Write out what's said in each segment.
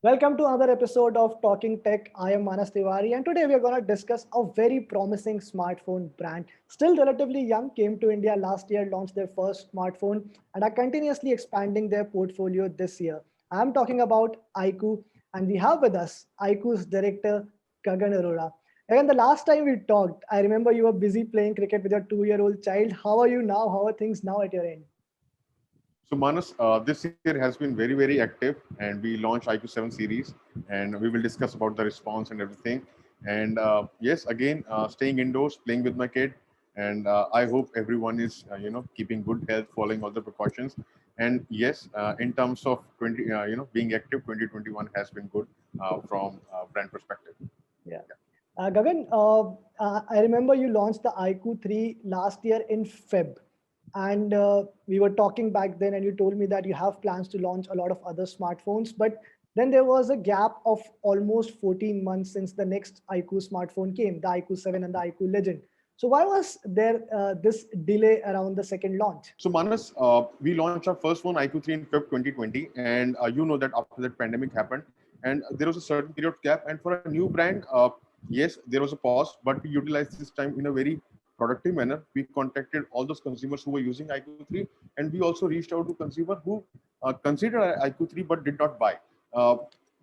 Welcome to another episode of Talking Tech. I am Manas Tiwari, and today we are going to discuss a very promising smartphone brand. Still relatively young, came to India last year, launched their first smartphone, and are continuously expanding their portfolio this year. I am talking about iQOO, and we have with us iQOO's director, Gagan Arora. Again, the last time we talked, I remember you were busy playing cricket with your 2-year-old child. How are you now? How are things now at your end? So Manas, this year has been very, very active, and we launched iQOO 7 series, and we will discuss about the response and everything. And yes, again, staying indoors, playing with my kid, and I hope everyone is, keeping good health, following all the precautions. And yes, in terms of being active, 2021 has been good from brand perspective. Yeah. Gagan, I remember you launched the iQOO 3 last year in Feb. And we were talking back then, and you told me that you have plans to launch a lot of other smartphones. But then there was a gap of almost 14 months since the next iQOO smartphone came, the iQOO 7 and the iQOO Legend. So why was there this delay around the second launch? So Manas, we launched our first phone iQOO 3 in Feb 2020, and you know that after that pandemic happened, and there was a certain period of gap. And for a new brand, yes, there was a pause, but we utilized this time in a very productive manner. We contacted all those consumers who were using iQOO 3, and we also reached out to consumers who considered iQOO 3 but did not buy. Uh,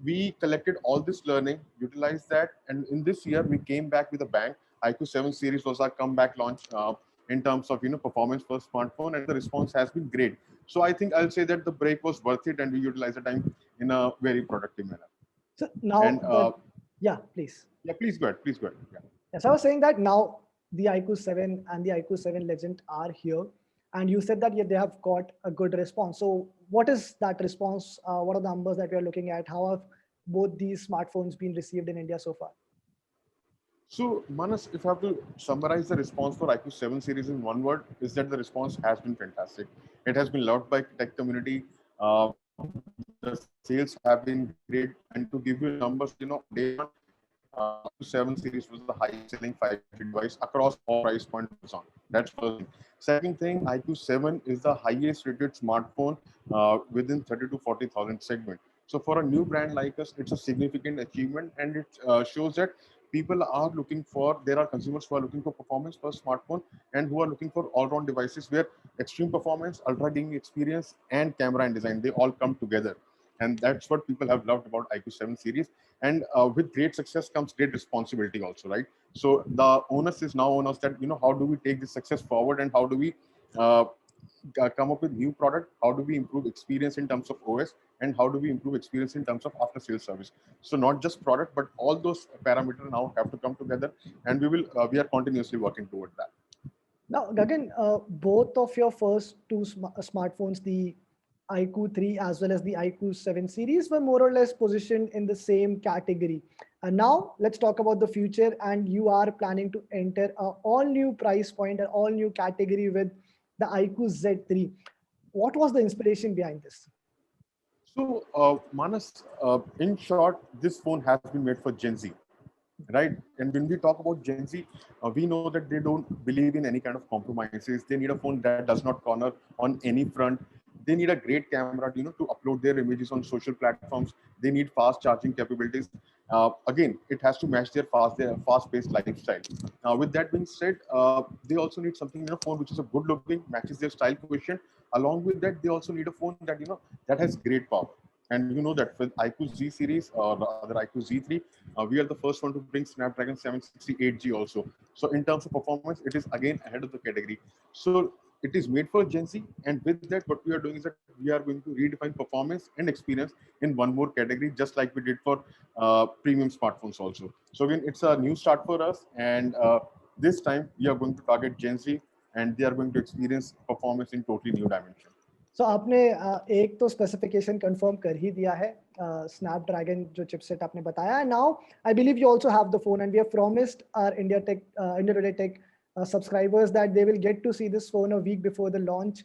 we collected all this learning, utilized that, and in this year we came back with a bang. iQOO 7 series was our comeback launch. In terms of performance for smartphone, and the response has been great. So I think I'll say that the break was worth it, and we utilized the time in a very productive manner. So And now that, yeah, please. yeah, please go ahead. Please go ahead. Yeah. Yes, I was saying that now the iQOO 7 and the iQOO 7 Legend are here. And you said that yeah, they have got a good response. So what is that response? What are the numbers that we are looking at? How have both these smartphones been received in India so far? So, Manas, if I have to summarize the response for iQOO 7 series in one word, is that the response has been fantastic. It has been loved by tech community. The sales have been great. And to give you numbers, on day one, iQOO 7 series was the highest selling 5G device across all price points on Amazon. That's first thing. Second thing, iQOO 7 is the highest rated smartphone within 30 to 40,000 segment. So for a new brand like us, it's a significant achievement, and it shows that people are looking for, there are consumers who are looking for performance for smartphone and who are looking for all-round devices where extreme performance, ultra gaming experience, and camera and design, they all come together. And that's what people have loved about iQOO 7 series. And with great success comes great responsibility also, right? So the onus is now on us that, how do we take this success forward, and how do we uh, come up with new product, how do we improve experience in terms of OS, and how do we improve experience in terms of after sales service. So not just product, but all those parameters now have to come together, and we are continuously working toward that. Now, Gagan, both of your first two smartphones, the iQOO 3 as well as the iQOO 7 series, were more or less positioned in the same category. And now let's talk about the future. And you are planning to enter a all new price point, an all new category with the iQOO Z3. What was the inspiration behind this? So, Manas, in short, this phone has been made for Gen Z, right? And when we talk about Gen Z, we know that they don't believe in any kind of compromises. They need a phone that does not corner on any front. They need a great camera, to upload their images on social platforms. They need fast charging capabilities. Again, it has to match their fast-paced lifestyle. With that being said, they also need something in a phone which is a good-looking, matches their style quotient. Along with that, they also need a phone that that has great power. And you know that with iQOO Z series or rather iQOO Z3, we are the first one to bring Snapdragon 768G also. So in terms of performance, it is again ahead of the category. So it is made for Gen Z, and with that, what we are doing is that we are going to redefine performance and experience in one more category, just like we did for premium smartphones also. So again, it's a new start for us, and this time we are going to target Gen Z, and they are going to experience performance in totally new dimension. सो आपने एक तो specification confirm कर ही दिया है Snapdragon जो chipset आपने बताया now I believe you also have the phone and we have promised our India Today tech subscribers that they will get to see this phone a week before the launch.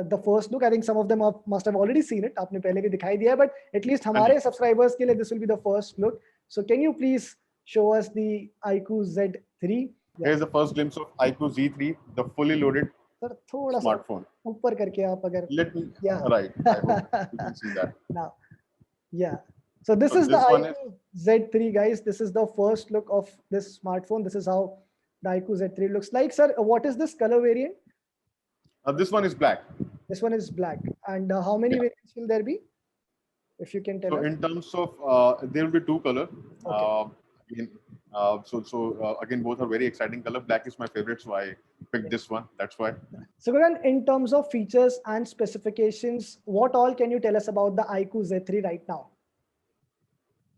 The first look, I think some of them must have already seen it. आपने पहले भी दिखाई दिया, but at least हमारे subscribers के लिए this will be the first look. So can you please show us the iQOO Z3? Here's the first glimpse of iQOO Z3, the fully loaded sir थोड़ा सा smartphone. ऊपर करके आप अगर Let me, yeah right, I hope you can see that. now yeah So this So is the this one is iQOO Z3, guys. This is the first look of this smartphone. This is how the iQOO Z3 looks like. Sir, what is this color variant? this one is black. This one is black. And how many Yeah. variants will there be? If you can tell So us. in terms of there will be two color. Okay. Again, again, both are very exciting color. Black is my favorite, so I picked this one. That's why. So Gagan, in terms of features and specifications, what all can you tell us about the iQOO Z3 right now?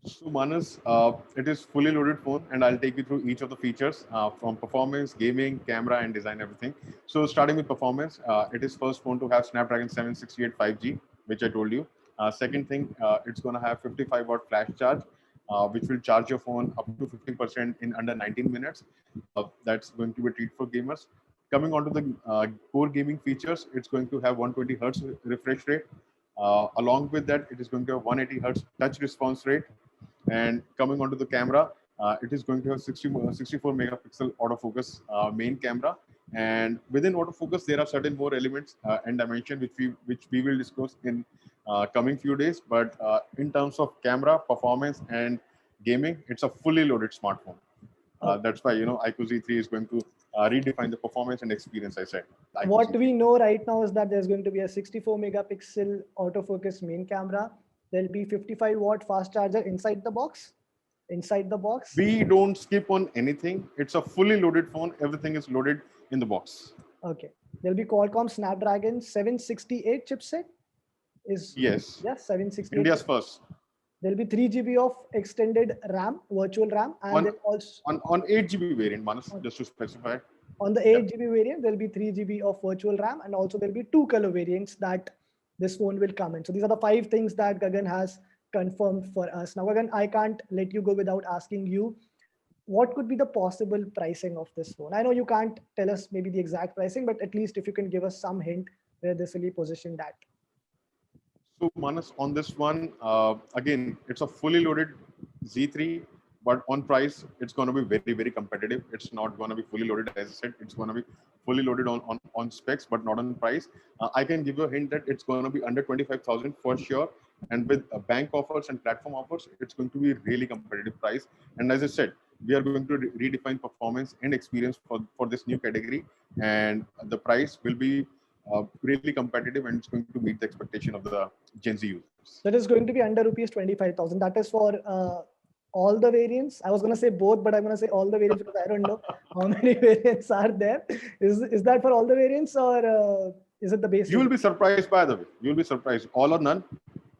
So Manas, it is fully loaded phone, and I'll take you through each of the features from performance, gaming, camera, and design, everything. So starting with performance, it is first phone to have Snapdragon 768 5G, which I told you. Second thing, it's going to have 55-watt flash charge, which will charge your phone up to 50% in under 19 minutes. That's going to be a treat for gamers. Coming on to the core gaming features, it's going to have 120 hertz refresh rate. Along with that, it is going to have 180 hertz touch response rate. And coming onto the camera, it is going to have 64 megapixel autofocus main camera. And within autofocus, there are certain more elements and dimension which we will discuss in coming few days. But in terms of camera, performance, and gaming, it's a fully loaded smartphone. That's why iQOO Z3 is going to redefine the performance and experience. I said. What we know right now is that there's going to be a 64 megapixel autofocus main camera. There'll be 55-watt fast charger inside the box. We don't skip on anything. It's a fully loaded phone. Everything is loaded in the box. Okay. There'll be Qualcomm Snapdragon 768 chipset. Yes, 768. India's first. There'll be 3 GB of extended RAM, virtual RAM, and on 8 GB variant, Manas, just to specify. On the 8 GB variant, there'll be 3 GB of virtual RAM, and also there'll be 2 color variants that this phone will come in. So these are the 5 things that Gagan has confirmed for us. Now, Gagan, I can't let you go without asking you, what could be the possible pricing of this phone? I know you can't tell us maybe the exact pricing, but at least if you can give us some hint where this will be positioned at. So Manas, on this one, again, it's a fully loaded Z3, but on price, it's going to be very, very competitive. It's not going to be fully loaded, as I said. It's going to be fully loaded on specs, but not on price. I can give you a hint that it's going to be under 25,000 for sure. And with bank offers and platform offers, it's going to be really competitive price. And as I said, we are going to redefine performance and experience for this new category. And the price will be really competitive, and it's going to meet the expectation of the Gen Z users. That is going to be under rupees 25,000. That is for all the variants. I was going to say both, but I'm going to say all the variants because I don't know how many variants are there. Is that for all the variants, or is it the base? You will be surprised, by the way. You will be surprised. All or none.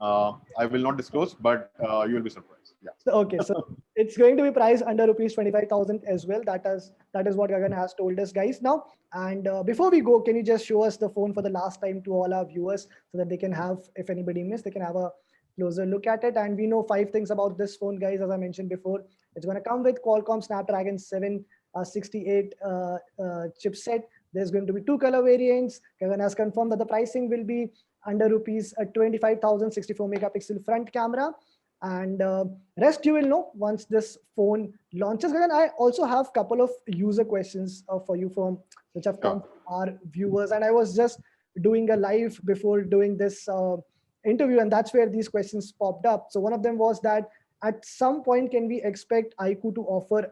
I will not disclose, but you will be surprised. Yeah. Okay, so it's going to be priced under rupees 25,000 as well. That is what Gagan has told us, guys. Now, and before we go, can you just show us the phone for the last time to all our viewers so that they can have, if anybody missed, they can have a closer look at it. And we know 5 things about this phone, guys. As I mentioned before, it's going to come with Qualcomm Snapdragon 768 chipset. There's going to be 2 color variants. Gagan has confirmed that the pricing will be under rupees 25,000, 64 megapixel front camera. And rest you will know once this phone launches. And I also have a couple of user questions for you from which have come from our viewers. And I was just doing a live before doing this interview, and that's where these questions popped up. So one of them was that at some point, can we expect iQOO to offer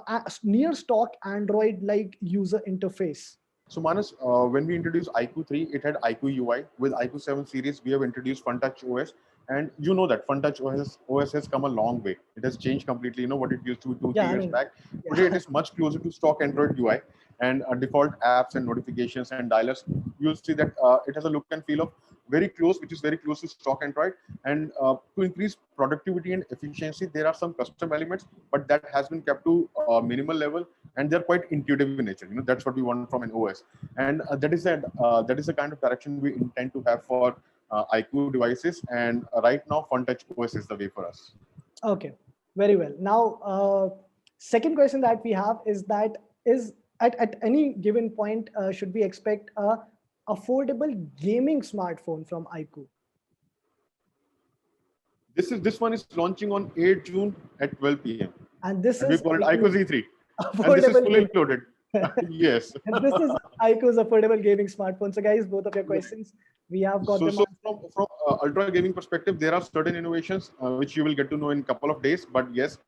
a near stock Android-like user interface? So Manas, when we introduced iQOO 3, it had iQOO UI. With iQOO 7 series, we have introduced FunTouch OS. And you know that FunTouch OS has come a long way. It has changed completely. You know what it used to be 2-3 years back. Today, it is much closer to stock Android UI. And default apps and notifications and dialers, you'll see that it has a look and feel of very close, which is very close to stock Android. And to increase productivity and efficiency, there are some custom elements, but that has been kept to minimal level, and they're quite intuitive in nature. You know, that's what we want from an OS, and that is the kind of direction we intend to have for iQOO devices. And right now, FunTouch OS is the way for us. Okay, very well. Now, second question that we have is that at any given point, should we expect a affordable gaming smartphone from iQOO? This one is launching on 8 June at 12 p.m. And this we is call it iQOO Z3. And this is fully loaded. Yes. And this is iQOO's affordable gaming smartphone. So guys, both of your questions, we have got them. from ultra gaming perspective, there are certain innovations which you will get to know in a couple of days. But yes,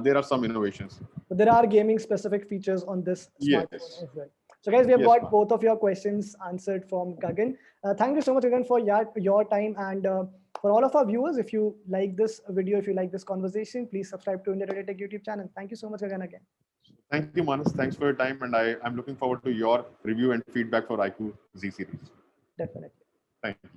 there are some innovations. But there are gaming specific features on this smartphone Yes. as well. So guys, we have Yes, got ma'am. both of your questions answered from Gagan. Thank you so much again for your time, and for all of our viewers, if you like this video, if you like this conversation, please subscribe to India Today Tech YouTube channel. Thank you so much again. Thank you, Manas. Thanks for your time, and I'm looking forward to your review and feedback for iQOO Z series. Definitely. Thank you.